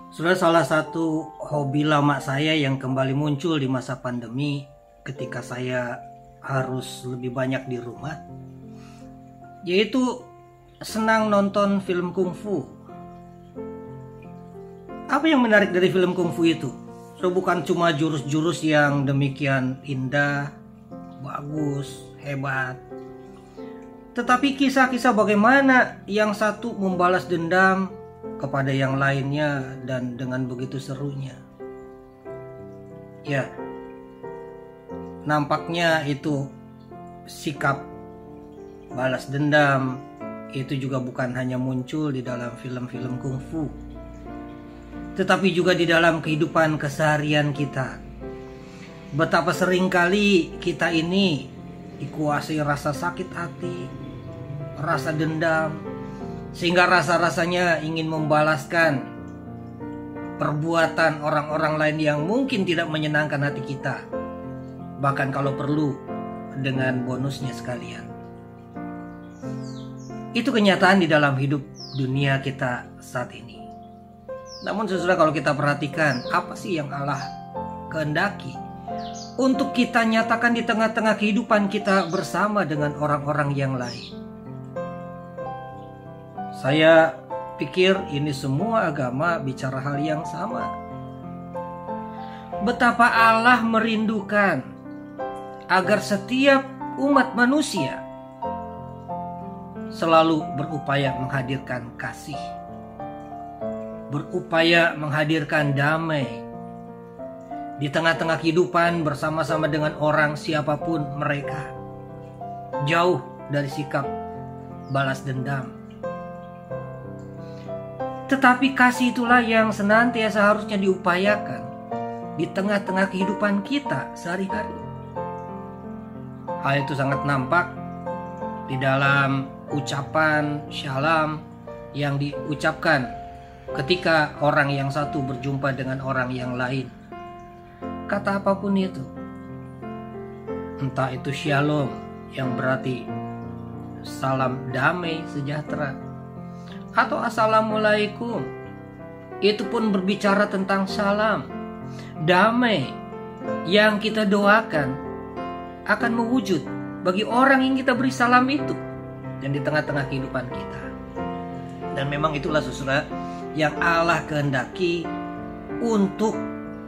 Sudah salah satu hobi lama saya yang kembali muncul di masa pandemi ketika saya harus lebih banyak di rumah, yaitu senang nonton film kungfu. Apa yang menarik dari film kungfu itu? So, bukan cuma jurus-jurus yang demikian indah, bagus, hebat, tetapi kisah-kisah bagaimana yang satu membalas dendam kepada yang lainnya dan dengan begitu serunya. Ya, nampaknya itu sikap balas dendam itu juga bukan hanya muncul di dalam film-film kungfu, tetapi juga di dalam kehidupan keseharian kita. Betapa seringkali kita ini dikuasai rasa sakit hati, rasa dendam, sehingga rasa-rasanya ingin membalaskan perbuatan orang-orang lain yang mungkin tidak menyenangkan hati kita, bahkan kalau perlu dengan bonusnya sekalian. Itu kenyataan di dalam hidup dunia kita saat ini. Namun sesudah kalau kita perhatikan, apa sih yang Allah kehendaki untuk kita nyatakan di tengah-tengah kehidupan kita bersama dengan orang-orang yang lain? Saya pikir ini semua agama bicara hal yang sama. Betapa Allah merindukan agar setiap umat manusia selalu berupaya menghadirkan kasih, berupaya menghadirkan damai di tengah-tengah kehidupan bersama-sama dengan orang siapapun mereka, jauh dari sikap balas dendam. Tetapi kasih itulah yang senantiasa harusnya diupayakan di tengah-tengah kehidupan kita sehari-hari. Hal itu sangat nampak di dalam ucapan shalom yang diucapkan ketika orang yang satu berjumpa dengan orang yang lain. Kata apapun itu, entah itu shalom yang berarti salam damai sejahtera, atau assalamualaikum, itu pun berbicara tentang salam damai yang kita doakan akan mewujud bagi orang yang kita beri salam itu dan di tengah-tengah kehidupan kita. Dan memang itulah saudara yang Allah kehendaki untuk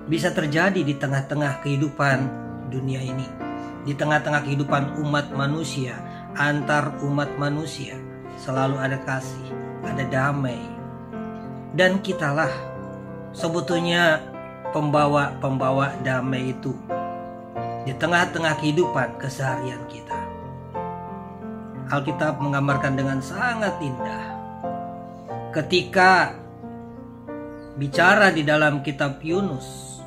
bisa terjadi di tengah-tengah kehidupan dunia ini, di tengah-tengah kehidupan umat manusia, antar umat manusia selalu ada kasih, ada damai. Dan kitalah sebetulnya pembawa damai itu di tengah-tengah kehidupan keseharian kita. Alkitab menggambarkan dengan sangat indah ketika bicara di dalam kitab Yunus.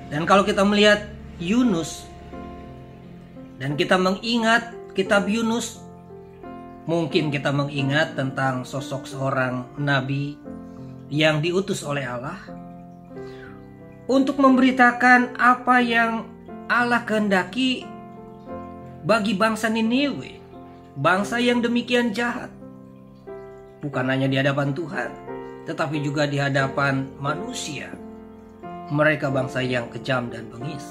Dan kalau kita melihat Yunus dan kita mengingat kitab Yunus, mungkin kita mengingat tentang sosok seorang nabi yang diutus oleh Allah untuk memberitakan apa yang Allah kehendaki bagi bangsa Niniwe, bangsa yang demikian jahat. Bukan hanya di hadapan Tuhan, tetapi juga di hadapan manusia. Mereka bangsa yang kejam dan bengis.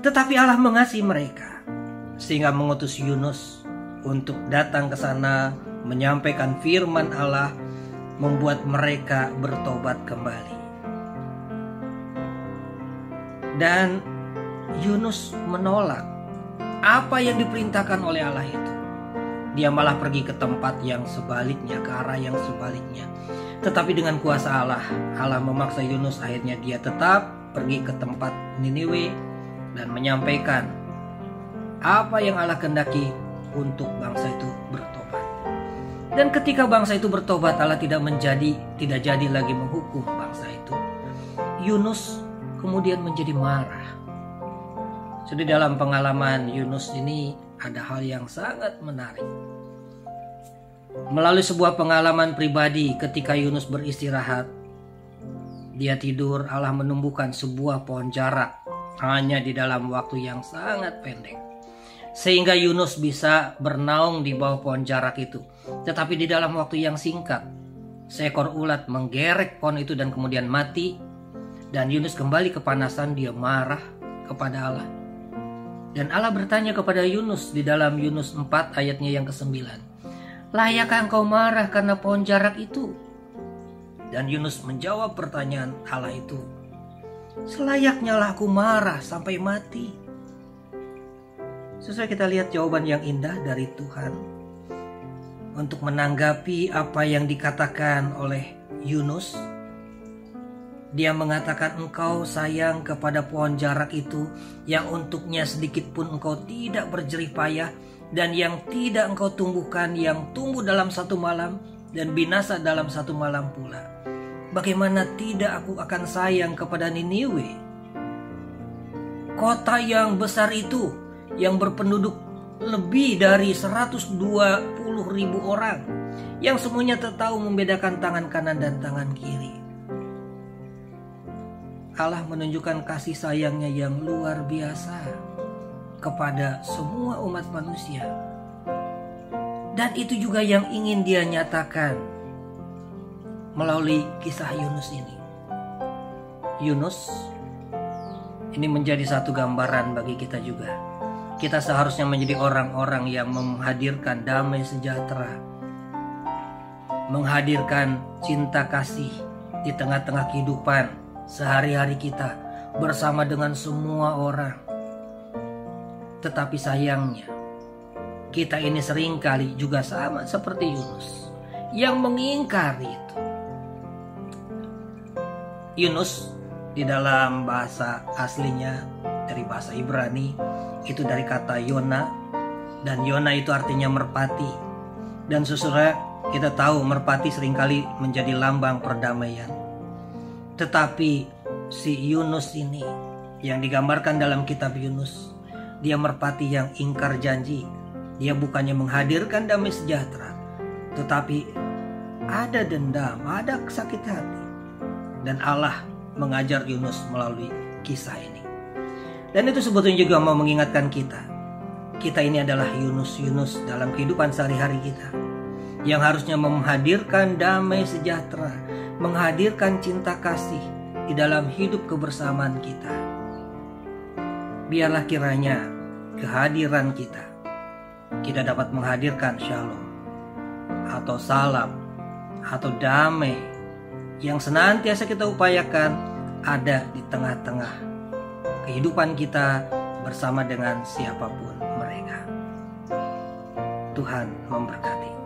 Tetapi Allah mengasihi mereka sehingga mengutus Yunus untuk datang ke sana menyampaikan firman Allah, membuat mereka bertobat kembali. Dan Yunus menolak apa yang diperintahkan oleh Allah itu. Dia malah pergi ke tempat yang sebaliknya, ke arah yang sebaliknya. Tetapi dengan kuasa Allah, Allah memaksa Yunus, akhirnya dia tetap pergi ke tempat Niniwe dan menyampaikan apa yang Allah kehendaki untuk bangsa itu bertobat. Dan ketika bangsa itu bertobat, Allah tidak jadi lagi menghukum bangsa itu. Yunus kemudian menjadi marah. Jadi dalam pengalaman Yunus ini ada hal yang sangat menarik. Melalui sebuah pengalaman pribadi ketika Yunus beristirahat, dia tidur, Allah menumbuhkan sebuah pohon jarak hanya di dalam waktu yang sangat pendek. Sehingga Yunus bisa bernaung di bawah pohon jarak itu. Tetapi di dalam waktu yang singkat, seekor ulat menggerek pohon itu dan kemudian mati. Dan Yunus kembali kepanasan, dia marah kepada Allah. Dan Allah bertanya kepada Yunus di dalam Yunus 4 ayatnya yang ke-9. Layakkah engkau marah karena pohon jarak itu? Dan Yunus menjawab pertanyaan Allah itu. Selayaknya lah aku marah sampai mati. Sesuai kita lihat jawaban yang indah dari Tuhan untuk menanggapi apa yang dikatakan oleh Yunus. Dia mengatakan, engkau sayang kepada pohon jarak itu yang untuknya sedikit pun engkau tidak berjerih payah, dan yang tidak engkau tumbuhkan, yang tumbuh dalam satu malam dan binasa dalam satu malam pula. Bagaimana tidak aku akan sayang kepada Niniwe, kota yang besar itu, yang berpenduduk lebih dari 120.000 orang, yang semuanya tak tahu membedakan tangan kanan dan tangan kiri. Allah menunjukkan kasih sayangnya yang luar biasa kepada semua umat manusia. Dan itu juga yang ingin dia nyatakan melalui kisah Yunus ini. Yunus ini menjadi satu gambaran bagi kita juga. Kita seharusnya menjadi orang-orang yang menghadirkan damai sejahtera, menghadirkan cinta kasih di tengah-tengah kehidupan sehari-hari kita bersama dengan semua orang. Tetapi sayangnya kita ini seringkali juga sama seperti Yunus yang mengingkari itu. Yunus di dalam bahasa aslinya dari bahasa Ibrani itu dari kata Yona, dan Yona itu artinya merpati. Dan saudara, kita tahu merpati seringkali menjadi lambang perdamaian. Tetapi si Yunus ini yang digambarkan dalam kitab Yunus, dia merpati yang ingkar janji. Dia bukannya menghadirkan damai sejahtera, tetapi ada dendam, ada sakit hati. Dan Allah mengajar Yunus melalui kisah ini. Dan itu sebetulnya juga mau mengingatkan kita. Kita ini adalah Yunus-Yunus dalam kehidupan sehari-hari kita, yang harusnya menghadirkan damai sejahtera, menghadirkan cinta kasih di dalam hidup kebersamaan kita. Biarlah kiranya kehadiran kita dapat menghadirkan shalom atau salam atau damai yang senantiasa kita upayakan ada di tengah-tengah kehidupan kita bersama dengan siapapun mereka. Tuhan memberkati.